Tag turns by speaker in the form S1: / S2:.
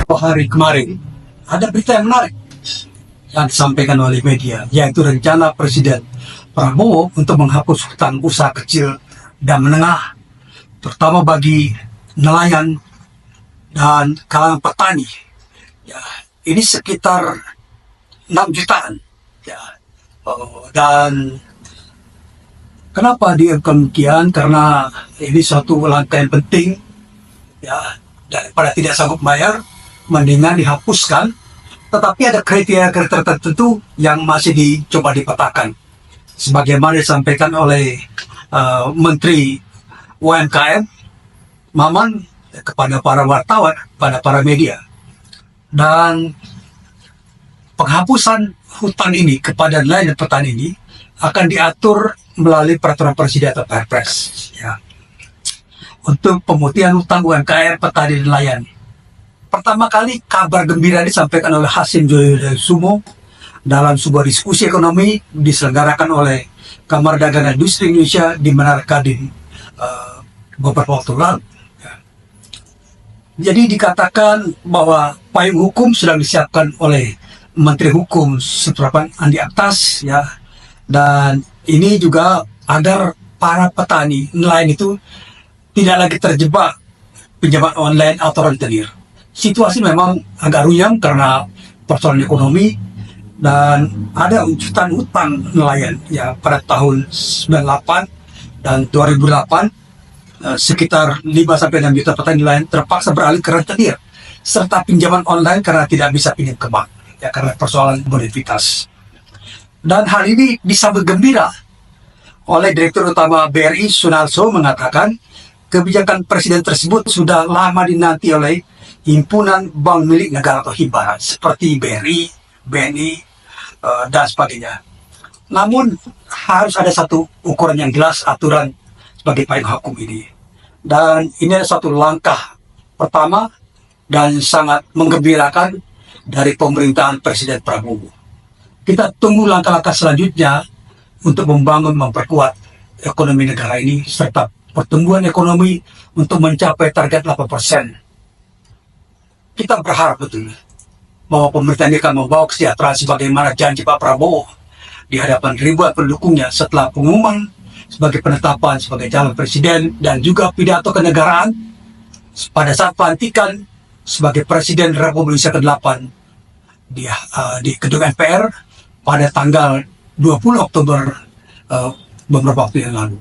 S1: beberapa hari kemarin ada berita yang menarik yang disampaikan oleh media, yaitu rencana Presiden Prabowo untuk menghapus hutan usaha kecil dan menengah, terutama bagi nelayan dan kalangan petani. Ya, ini sekitar 6 jutaan. Ya, dan kenapa demikian? Karena ini suatu langkah yang penting. Ya, daripada tidak sanggup bayar, mendingan dihapuskan. Tetapi ada kriteria-kriteria tertentu yang masih dicoba dipetakan, sebagaimana disampaikan oleh Menteri UMKM Maman kepada para wartawan, pada para media. Dan penghapusan hutan ini kepada nelayan dan petani ini akan diatur melalui peraturan presiden atau Perpres, ya, untuk pemutihan hutang UMKM, petani, dan nelayan. Pertama kali kabar gembira disampaikan oleh Hasim Joyosumo dalam sebuah diskusi ekonomi diselenggarakan oleh Kamar Dagang dan Industri Indonesia di Menara Kadin beberapa waktu lalu. Jadi dikatakan bahwa payung hukum sedang disiapkan oleh Menteri Hukum Suprapan Andi Aktas, ya, dan ini juga agar para petani nelayan itu tidak lagi terjebak pinjaman online atau rentenir. Situasi memang agak ruyam karena persoalan ekonomi, dan ada ujutan hutang nelayan, ya, pada tahun 98 dan 2008 sekitar 5-6 juta petani nelayan terpaksa beralih ke rentenir serta pinjaman online karena tidak bisa pinjam ke bank, ya, karena persoalan bonifitas. Dan hal ini disambut gembira oleh Direktur Utama BRI Sunarso, mengatakan kebijakan presiden tersebut sudah lama dinanti oleh himpunan bank milik negara atau hibah seperti BRI, BNI, dan sebagainya. Namun harus ada satu ukuran yang jelas, aturan sebagai payung hukum ini. Dan ini adalah suatu langkah pertama dan sangat menggembirakan dari pemerintahan Presiden Prabowo. Kita tunggu langkah-langkah selanjutnya untuk membangun, memperkuat ekonomi negara ini, serta pertumbuhan ekonomi untuk mencapai target 8%. Kita berharap betul bahwa pemerintah ini akan membawa kesejahteraan sebagaimana janji Pak Prabowo di hadapan ribuan pendukungnya setelah pengumuman sebagai penetapan sebagai calon presiden dan juga pidato kenegaraan pada saat pelantikan sebagai Presiden Republik Indonesia ke-8 di gedung MPR pada tanggal 20 Oktober beberapa waktu yang lalu.